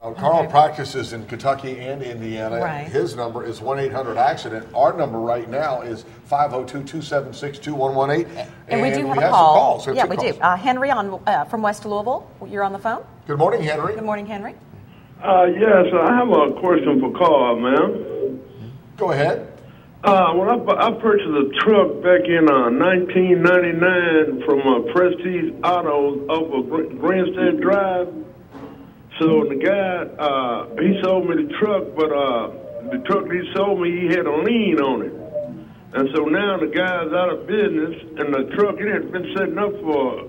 Carl practices in Kentucky and Indiana. Right. His number is 1-800-ACCIDENT. Our number right now is 502-276-2118. And we do have a call. So yeah, we do. Henry from West Louisville, you're on the phone. Good morning, Henry. Good morning, Henry. Yes, I have a question for Carl, ma'am. Go ahead. When I purchased a truck back in 1999 from Prestige Autos off of Greenstead Drive. So the guy, he sold me the truck, but the truck he sold me, he had a lien on it. And so now the guy's out of business, and the truck, it has been sitting up for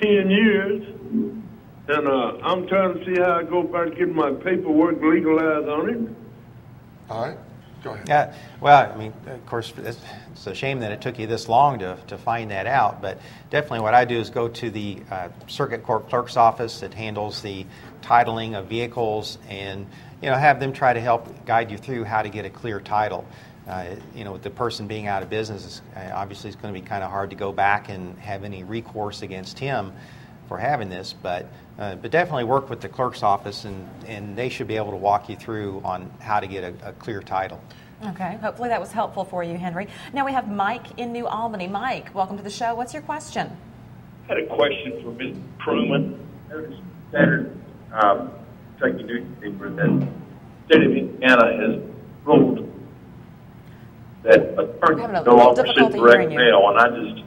10 years. And I'm trying to see how I go about getting my paperwork legalized on it. All right. Go ahead. Yeah, well, I mean, of course, it's a shame that it took you this long to find that out, but definitely what I do is go to the circuit court clerk's office that handles the titling of vehicles and, have them try to help guide you through how to get a clear title. With the person being out of business, obviously it's going to be kind of hard to go back and have any recourse against him for having this, but definitely work with the clerk's office, and they should be able to walk you through on how to get a clear title. Okay, hopefully that was helpful for you, Henry. Now we have Mike in New Albany. Mike, welcome to the show. What's your question? I had a question for Mr. Truman. Noticed Saturday Kentucky newspaper that the state of Indiana has ruled that attorneys no longer should direct mail, and I just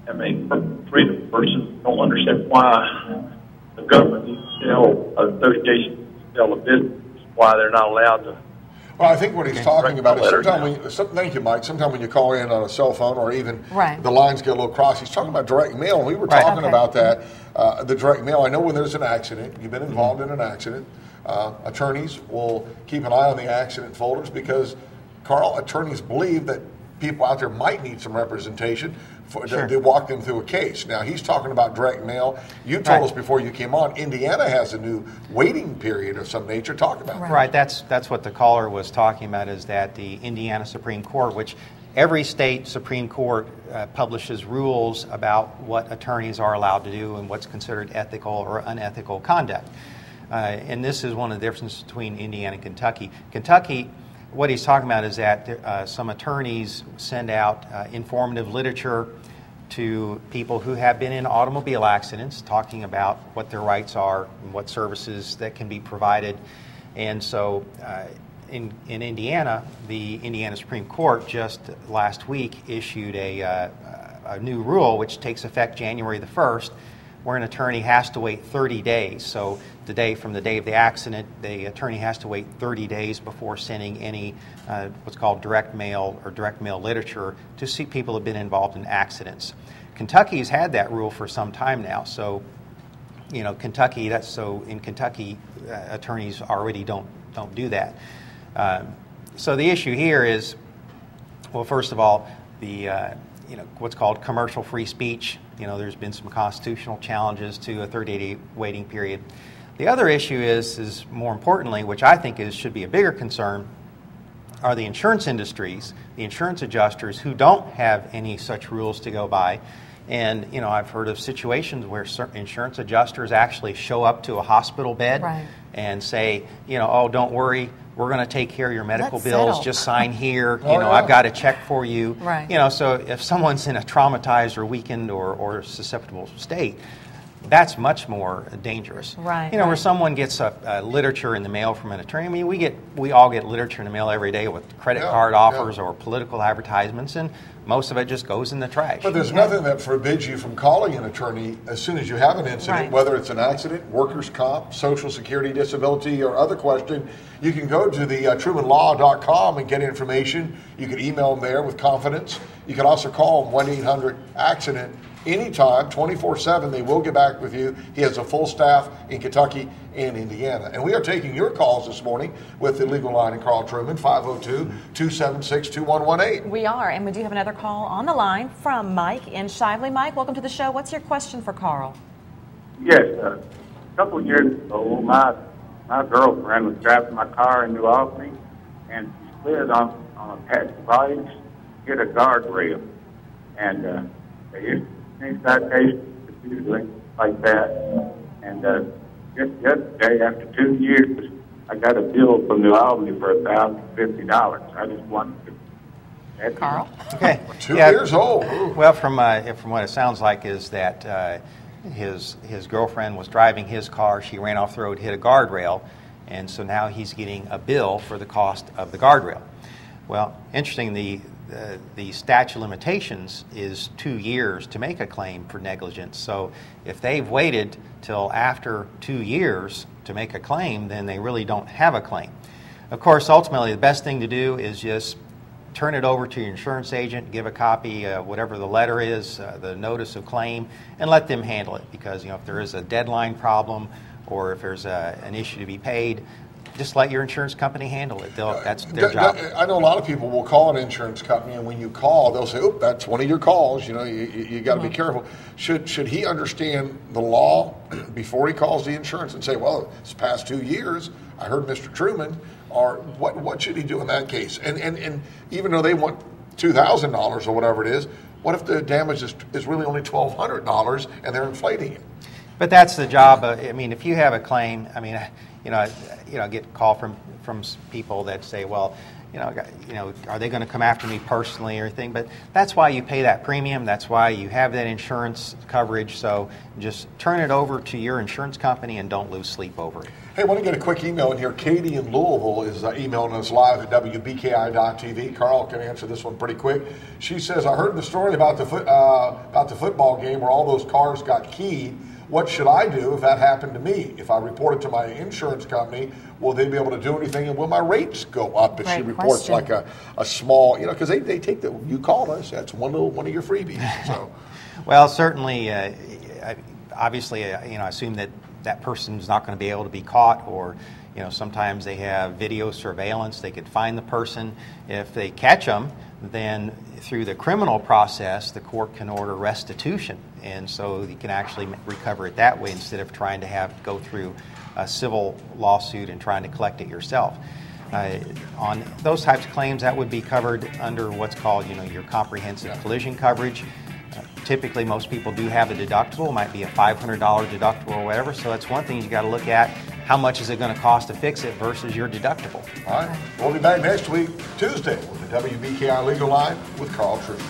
am a freedom person. Don't understand why the government needs to tell associations to tell a business why they're not allowed to. Well, I think what he's talking about is thank you, Mike. Sometimes when you call in on a cell phone or even the lines get a little crossed, he's talking about direct mail. And we were talking about that, the direct mail. I know when there's an accident, you've been involved in an accident, attorneys will keep an eye on the accident folders because, Carl, attorneys believe that people out there might need some representation to walk them through a case. Now, he's talking about direct mail. You told us before you came on, Indiana has a new waiting period of some nature. Talk about that. Right, that's what the caller was talking about, is that the Indiana Supreme Court, which every state Supreme Court publishes rules about what attorneys are allowed to do and what's considered ethical or unethical conduct. And this is one of the differences between Indiana and Kentucky. Kentucky, what he's talking about is that some attorneys send out informative literature to people who have been in automobile accidents, talking about what their rights are and what services that can be provided. And so in Indiana, the Indiana Supreme Court just last week issued a new rule which takes effect January the 1st, where an attorney has to wait 30 days. So from the day of the accident, the attorney has to wait 30 days before sending any what's called direct mail or direct mail literature to see people who have been involved in accidents. Kentucky's had that rule for some time now. So, in Kentucky, attorneys already don't do that. So the issue here is, well, first of all, the what's called commercial free speech. There's been some constitutional challenges to a 30-day waiting period. The other issue is more importantly, which I think should be a bigger concern, are the insurance industries, the insurance adjusters who don't have any such rules to go by. And, I've heard of situations where insurance adjusters actually show up to a hospital bed and say, oh, don't worry, we're going to take care of your medical bills, just sign here, I've got a check for you. So if someone's in a traumatized or weakened or susceptible state, that's much more dangerous. Where someone gets a literature in the mail from an attorney. I mean, we all get literature in the mail every day with credit card offers or political advertisements, and most of it just goes in the trash. But there's nothing that forbids you from calling an attorney as soon as you have an incident, whether it's an accident, workers' comp, Social Security, disability, or other question. You can go to the trumanlaw.com and get information. You can email them there with confidence. You can also call them 1-800-ACCIDENT anytime, 24/7. They will get back with you. He has a full staff in Kentucky and Indiana. And we are taking your calls this morning with the legal line and Karl Truman, 502-276-2118. We are, and we do have another call on the line from Mike in Shively. Mike, welcome to the show. What's your question for Karl? Yes, a couple of years ago, my girlfriend was driving my car in New Albany, and she slid on a patch of ice, hit a guardrail, and they used to take citations, like that, and yesterday, after 2 years, I got a bill from New Albany for $1,050. I just wanted to... Carl? Okay. 2 years old. Well, from what it sounds like is that his girlfriend was driving his car. She ran off the road, hit a guardrail, and so now he's getting a bill for the cost of the guardrail. Well, interesting, the statute of limitations is 2 years to make a claim for negligence. So if they've waited till after 2 years to make a claim, then they really don't have a claim. Of course, ultimately, the best thing to do is just turn it over to your insurance agent, give a copy, whatever the letter is, the notice of claim, and let them handle it. Because if there is a deadline problem or if there's an issue to be paid, just let your insurance company handle it. That's their job. I know a lot of people will call an insurance company, and when you call, they'll say, "Oh, that's one of your calls." You got to be careful. Should he understand the law before he calls the insurance and say, "Well, it's past 2 years. I heard Mr. Truman," or what should he do in that case? And even though they want $2,000 or whatever it is, what if the damage is really only $1,200 and they're inflating it? But that's the job. If you have a claim, I get a call from people that say, well, are they going to come after me personally or anything? But that's why you pay that premium. That's why you have that insurance coverage. So just turn it over to your insurance company and don't lose sleep over it. Hey, I want to get a quick email in here. Katie in Louisville is emailing us live at WBKI.TV. Carl can answer this one pretty quick. She says, I heard the story about the football game where all those cars got keyed. What should I do if that happened to me? If I report it to my insurance company, will they be able to do anything? And will my rates go up if she reports like a small, because they take you called us, that's one of your freebies. So, well, certainly, obviously, I assume that person's not going to be able to be caught, or sometimes they have video surveillance. They could find the person. If they catch them, then through the criminal process, the court can order restitution, and so you can actually recover it that way instead of trying to go through a civil lawsuit and trying to collect it yourself. On those types of claims, that would be covered under what's called, your comprehensive collision coverage. Typically, most people do have a deductible. It might be a $500 deductible or whatever. So that's one thing you got to look at. How much is it going to cost to fix it versus your deductible? All right. We'll be back next week, Tuesday, with the WBKI Legal Line with Karl Truman.